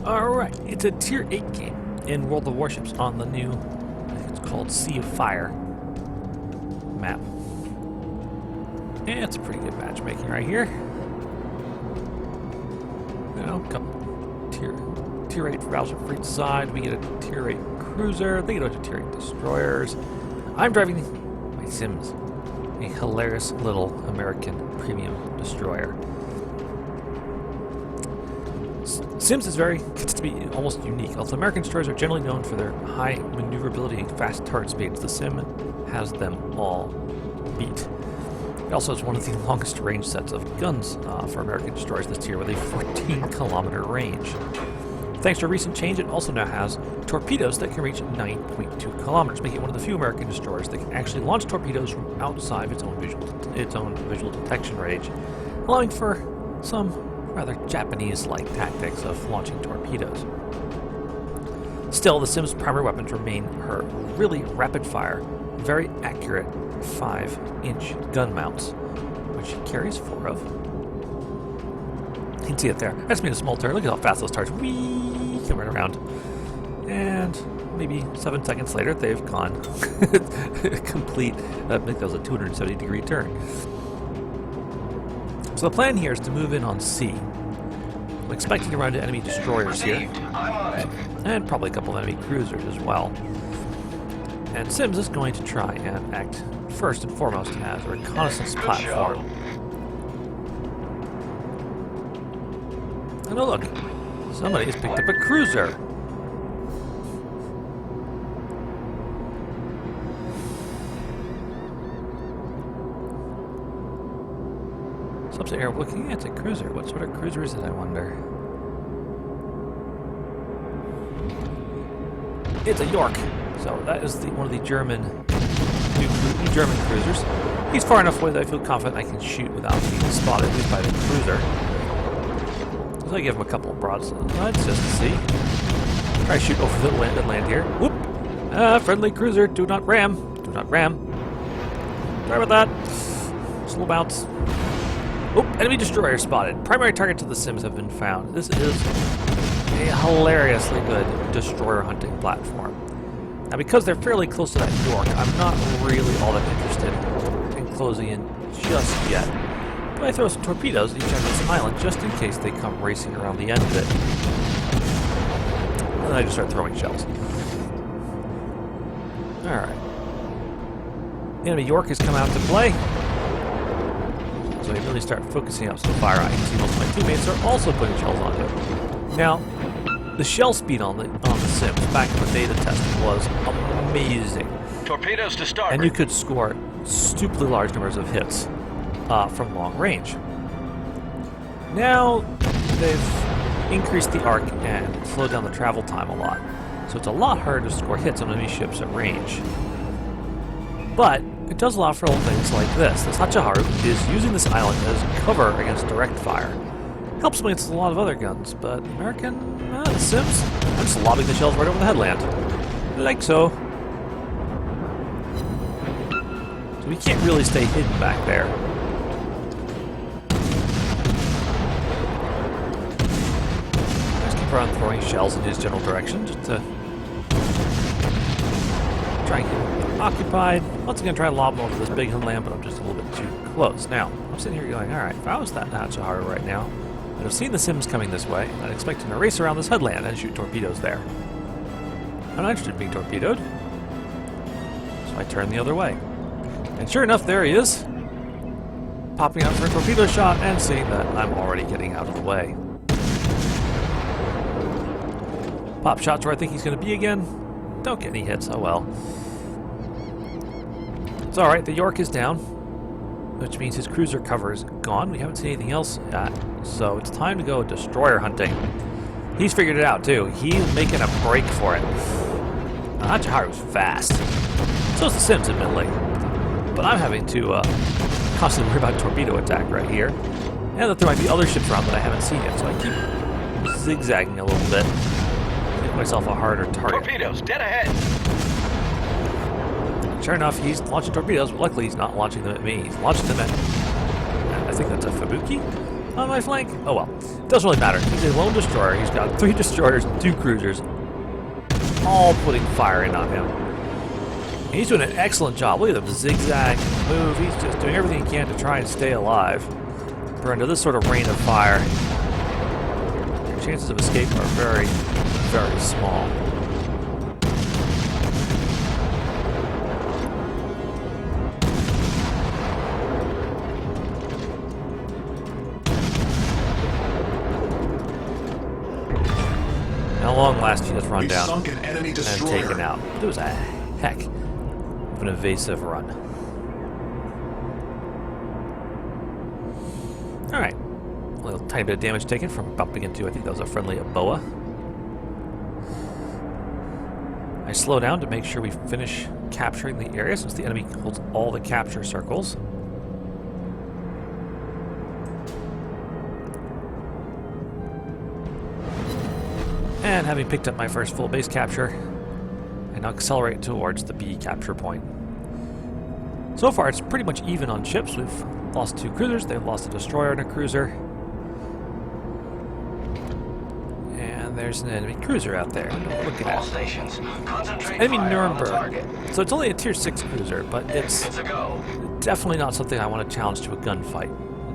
Alright, it's a Tier 8 game in World of Warships on the new, I think it's called Sea of Fire map. And it's a pretty good matchmaking right here. You know, couple Tier 8 battleship for each side. We get a Tier 8 cruiser. They get a Tier 8 destroyers. I'm driving my Sims, a hilarious little American premium destroyer. Sims gets to be almost unique. Although American destroyers are generally known for their high maneuverability and fast turret speeds, the Sim has them all beat. It also has one of the longest range sets of guns for American destroyers this tier, with a 14-kilometer range. Thanks to a recent change, it also now has torpedoes that can reach 9.2 kilometers, making it one of the few American destroyers that can actually launch torpedoes from outside its own visual detection range, allowing for some rather Japanese-like tactics of launching torpedoes. Still, the Sim's primary weapons remain her really rapid-fire, very accurate 5-inch gun mounts, which she carries 4 of. You can see it there. That's made a small turret. Look at how fast those turrets come right around. And maybe 7 seconds later, they've gone complete. I think that was a 270-degree turn. So the plan here is to move in on sea. I'm expecting to run into enemy destroyers here, and probably a couple of enemy cruisers as well. And Sims is going to try and act first and foremost as a reconnaissance platform. And oh look, somebody has picked up a cruiser. So I'm sitting here looking at a cruiser. What sort of cruiser is it, I wonder? It's a York. So that is one of the new German cruisers. He's far enough away that I feel confident I can shoot without being spotted, at least by the cruiser. So I give him a couple of broadsides just to see. Try to shoot over the land here. Whoop! Friendly cruiser, do not ram. Do not ram. Sorry about that. Slow bounce. Oop, enemy destroyer spotted. Primary targets of the Sims have been found. This is a hilariously good destroyer hunting platform. Now, because they're fairly close to that York, I'm not really all that interested in closing in just yet. But I throw some torpedoes at each end of this island just in case they come racing around the end of it. And then I just start throwing shells. Alright. Enemy York has come out to play. So I really start focusing up some fire. I can see most of my teammates are also putting shells onto it. Now, the shell speed on the Sims back in the beta testing was amazing. Torpedoes to starboard. And you could score stupidly large numbers of hits from long range. Now they've increased the arc and slowed down the travel time a lot. So it's a lot harder to score hits on enemy ships at range. But it does allow for little things like this. This Hachaharu is using this island as cover against direct fire. Helps against a lot of other guns, but the Sims, I'm just lobbing the shells right over the headland. Like so. So we can't really stay hidden back there. Just keep on throwing shells in his general direction, just to try and get him occupied. Once again, try to lob him over this big headland, but I'm just a little bit too close. Now, I'm sitting here going, alright, if I was that Hachaharu right now, I'd have seen the Sims coming this way, and I'd expect him to race around this headland and shoot torpedoes there. I'm not interested in being torpedoed, so I turn the other way. And sure enough, there he is, popping out for a torpedo shot and seeing that I'm already getting out of the way. Pop shots where I think he's going to be again. Don't get any hits, oh well. It's alright, the York is down, which means his cruiser cover is gone. We haven't seen anything else yet, so it's time to go destroyer hunting. He's figured it out too. He's making a break for it. Hachaharu's fast. So is the Sims, admittedly. But I'm having to constantly worry about torpedo attack right here. And that there might be other ships around that I haven't seen yet, so I keep zigzagging a little bit. Make myself a harder target. Torpedoes, dead ahead! Sure enough, he's launching torpedoes, but luckily he's not launching them at me. He's launching them at, I think that's a Fubuki? on my flank. Oh well, doesn't really matter. He's a lone destroyer. He's got 3 destroyers and 2 cruisers, all putting fire in on him. And he's doing an excellent job. Look at the zigzag move. He's just doing everything he can to try and stay alive. We're under this sort of rain of fire. Your chances of escape are very, very small. At long last, he has run down Sunk an enemy and destroyer. taken out. It was a heck of an evasive run. Alright. A little tiny bit of damage taken from bumping into, I think that was a friendly boa. I slow down to make sure we finish capturing the area since the enemy holds all the capture circles. And having picked up my first full base capture, I now accelerate towards the B capture point. So far, it's pretty much even on ships. We've lost 2 cruisers, they've lost a destroyer and a cruiser. And there's an enemy cruiser out there. Look at All that. stations, concentrate Enemy fire on the Nuremberg. target. So it's only a tier 6 cruiser, but it's It's a go. definitely not something I want to challenge to a gunfight.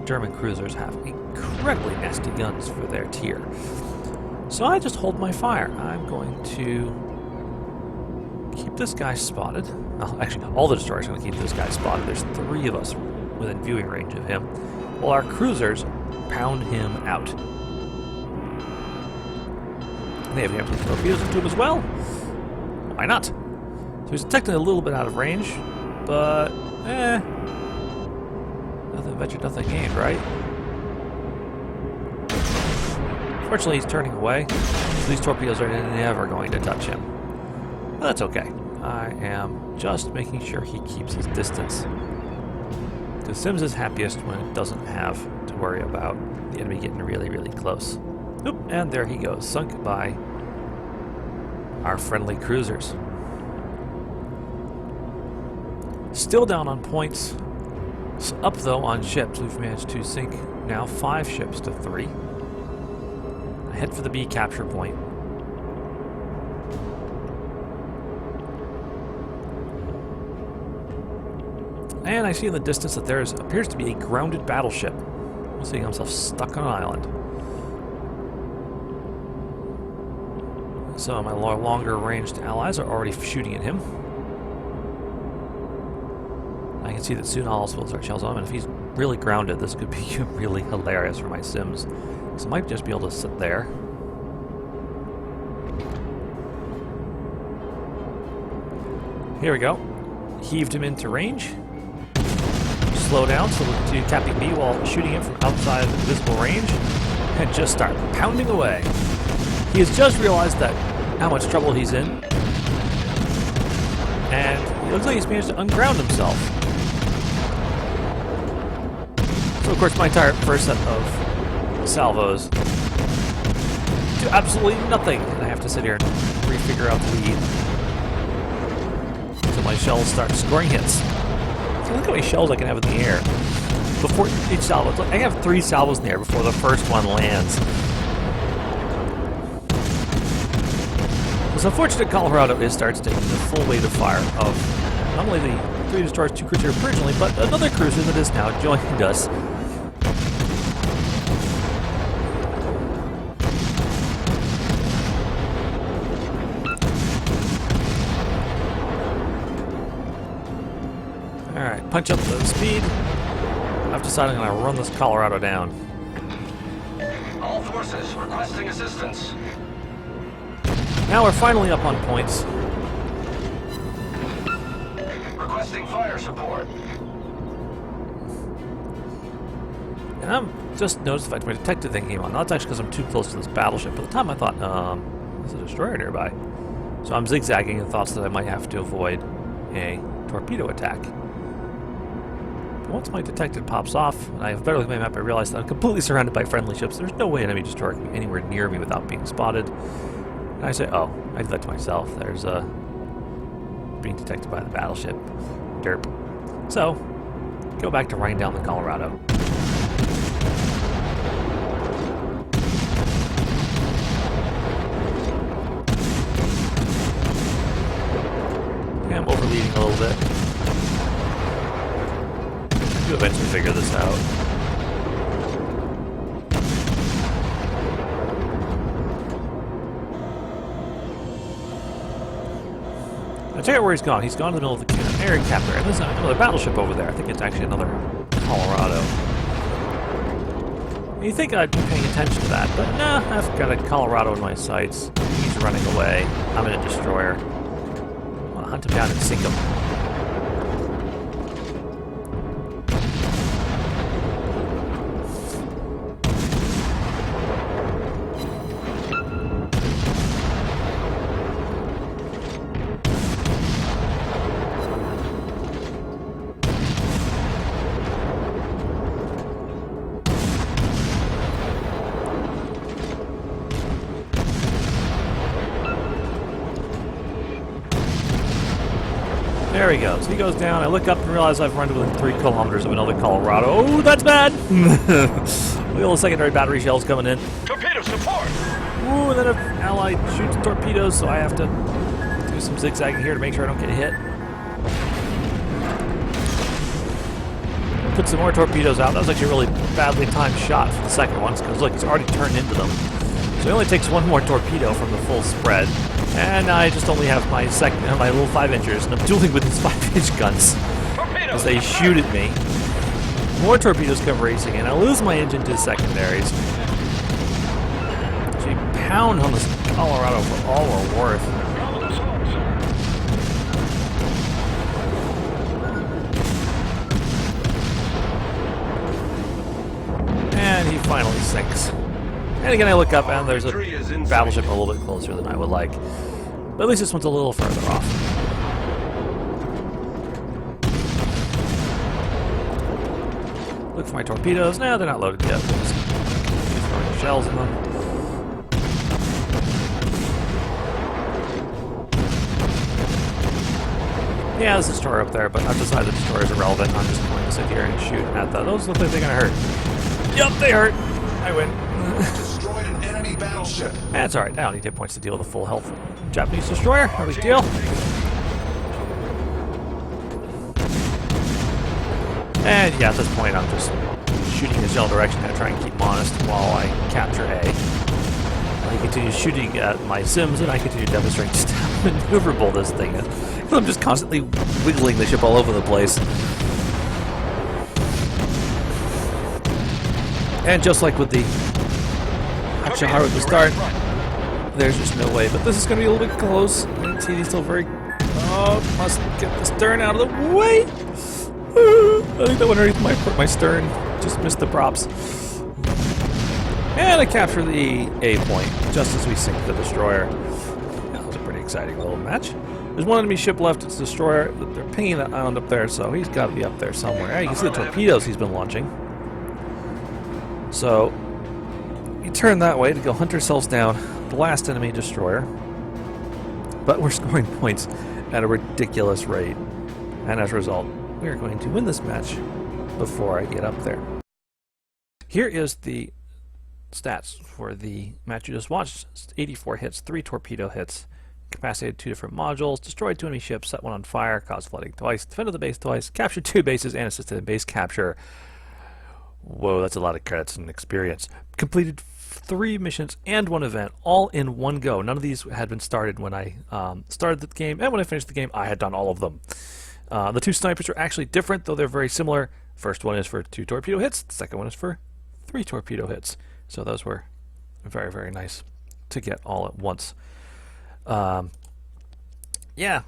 German cruisers have incredibly nasty guns for their tier. So I just hold my fire. I'm going to keep this guy spotted. Well, actually, all the destroyers are going to keep this guy spotted. There's 3 of us within viewing range of him, while our cruisers pound him out. They have empty torpedoes into him as well. Why not? So he's technically a little bit out of range, but nothing ventured, nothing gained, right? Fortunately, he's turning away, so these torpedoes are never going to touch him. But that's okay. I am just making sure he keeps his distance. Because Sims is happiest when it doesn't have to worry about the enemy getting really, really close. Oop, and there he goes, sunk by our friendly cruisers. Still down on points. Up, though, on ships. We've managed to sink now 5 ships to 3. Head for the B capture point. And I see in the distance that there appears to be a grounded battleship, seeing himself stuck on an island. So my longer ranged allies are already shooting at him. I can see that soon I'll also start shells on him, and if he's really grounded, this could be really hilarious for my Sims. So I might just be able to sit there. Here we go. Heaved him into range. Slow down so we'll do Capping B while shooting him from outside of visible range. And just start pounding away. He has just realized that how much trouble he's in. And it looks like he's managed to unground himself. So of course my entire first set of salvos do absolutely nothing, and I have to sit here and refigure out the lead. So my shells start scoring hits. So look how many shells I can have in the air before each salvo. I can have 3 salvos in the air before the first one lands. It's unfortunate Colorado starts taking the full weight of fire of not only the 3 destroyers, 2 cruisers originally, but another cruiser that has now joined us. Alright, punch up the speed. I've decided I'm going to run this Colorado down. All forces requesting assistance. Now we're finally up on points. Requesting fire support. And I'm just noticed the fact my detective thing came on. That's actually because I'm too close to this battleship. At the time I thought, there's a destroyer nearby. So I'm zigzagging in thoughts that I might have to avoid a torpedo attack. But once my detective pops off, and I have better look at my map, I realize that I'm completely surrounded by friendly ships. There's no way an enemy destroyer can be anywhere near me without being spotted. And I say, oh, I did that to myself. There's being detected by the battleship. Derp. So, go back to running down the Colorado. a little bit. You eventually figure this out. Now check out where he's gone. He's gone to the middle of the area capture. And there's another battleship over there. I think it's actually another Colorado. You think I'd be paying attention to that, but nah, I've got a Colorado in my sights. He's running away. I'm in a destroyer. I want to hunt him down and sink him. There he goes. He goes down. I look up and realize I've run to within 3 kilometers of another Colorado. Oh, that's bad! Little secondary battery shells coming in. Torpedo support! Ooh, and then an ally shoots torpedoes, so I have to do some zigzagging here to make sure I don't get hit. Put some more torpedoes out. That was actually a really badly timed shot for the second one, because look, it's already turned into them. So it only takes one more torpedo from the full spread. And I just only have my my little 5-inchers, and I'm dueling with these 5-inch guns as they shoot at me. More torpedoes come racing in. I lose my engine to secondaries. So you pound on this Colorado for all we're worth. And he finally sinks. And again, I look up and there's a battleship a little bit closer than I would like. But at least this one's a little further off. Look for my torpedoes. Nah, they're not loaded yet. Just throwing shells in them. Yeah, there's a destroyer up there, but I've decided the destroyers are irrelevant. I'm just going to sit here and shoot at those. Those look like they're going to hurt. Yup, they hurt. I win. Destroyed an enemy battleship. That's alright. I don't need hit points to deal with the full health Japanese destroyer. No big deal. And yeah, at this point I'm just shooting in his general direction to try and keep him honest while I capture A. He continues shooting at my Sims, and I continue demonstrating just how maneuverable this thing is. I'm just constantly wiggling the ship all over the place. And just like with the Hachiharu at the start, there's just no way. But this is going to be a little bit close. And TD's still very... Oh, must get the stern out of the way. I think that one underneath my stern just missed the props. And I capture the A point just as we sink the destroyer. That was a pretty exciting little match. There's one enemy ship left. It's a destroyer. They're pinging that island up there, so he's got to be up there somewhere. Yeah, you can see the torpedoes he's been launching. So we turn that way to go hunt ourselves down the last enemy destroyer. But we're scoring points at a ridiculous rate. And as a result, we are going to win this match before I get up there. Here is the stats for the match you just watched. 84 hits, 3 torpedo hits, capacitated 2 different modules, destroyed 2 enemy ships, set 1 on fire, caused flooding twice, defended the base twice, captured 2 bases, and assisted in base capture. Whoa, that's a lot of credits and experience. Completed 3 missions and 1 event, all in one go. None of these had been started when I started the game, and when I finished the game, I had done all of them. The 2 snipers are actually different, though they're very similar. First one is for 2 torpedo hits, the second one is for 3 torpedo hits. So those were very, very nice to get all at once. Yeah,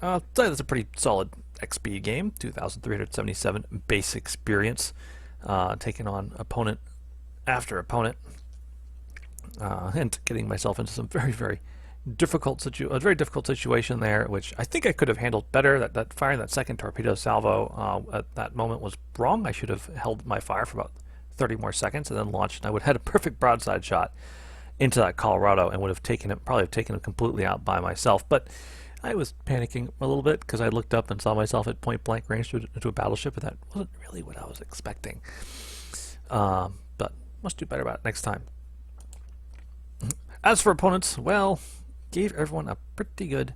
I'll tell you that's a pretty solid XP game. 2,377 base experience, taking on opponent after opponent, and getting myself into some very, very difficult situation there, which I think I could have handled better. That firing that second torpedo salvo at that moment was wrong. I should have held my fire for about 30 more seconds and then launched, and I would have had a perfect broadside shot into that Colorado and would have probably have taken it completely out by myself. But I was panicking a little bit because I looked up and saw myself at point blank range into a battleship, and that wasn't really what I was expecting. But must do better about it next time. As for opponents, well, gave everyone a pretty good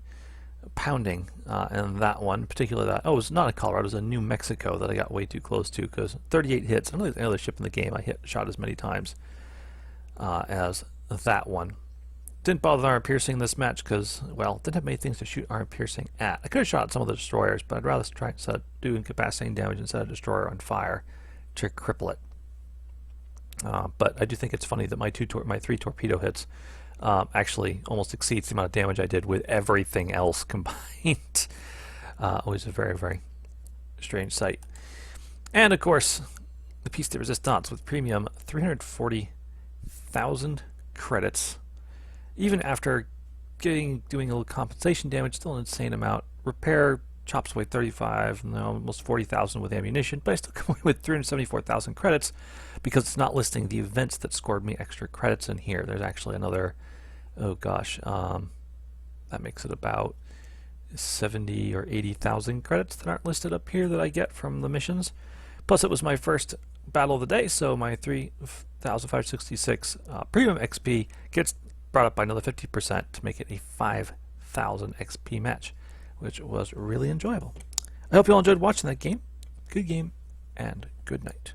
pounding in that one, particularly that. Oh, it was not a Colorado, it was a New Mexico that I got way too close to, because 38 hits. I don't think there's any other ship in the game I shot as many times as that one. Didn't bother armor piercing this match because, well, didn't have many things to shoot armor piercing at. I could have shot some of the destroyers, but I'd rather try to do incapacitating damage and set a destroyer on fire to cripple it. But I do think it's funny that my 3 torpedo hits actually almost exceeds the amount of damage I did with everything else combined. It was a very, very strange sight. And of course, the piece de resistance with premium 340,000 credits. Even after doing a little compensation damage, still an insane amount. Repair chops away 35, almost 40,000 with ammunition, but I still come away with 374,000 credits because it's not listing the events that scored me extra credits in here. There's actually another, oh gosh, that makes it about 70 or 80,000 credits that aren't listed up here that I get from the missions. Plus it was my first battle of the day, so my 3,566 premium XP gets brought up by another 50% to make it a 5,000 XP match, which was really enjoyable. I hope you all enjoyed watching that game. Good game, and good night.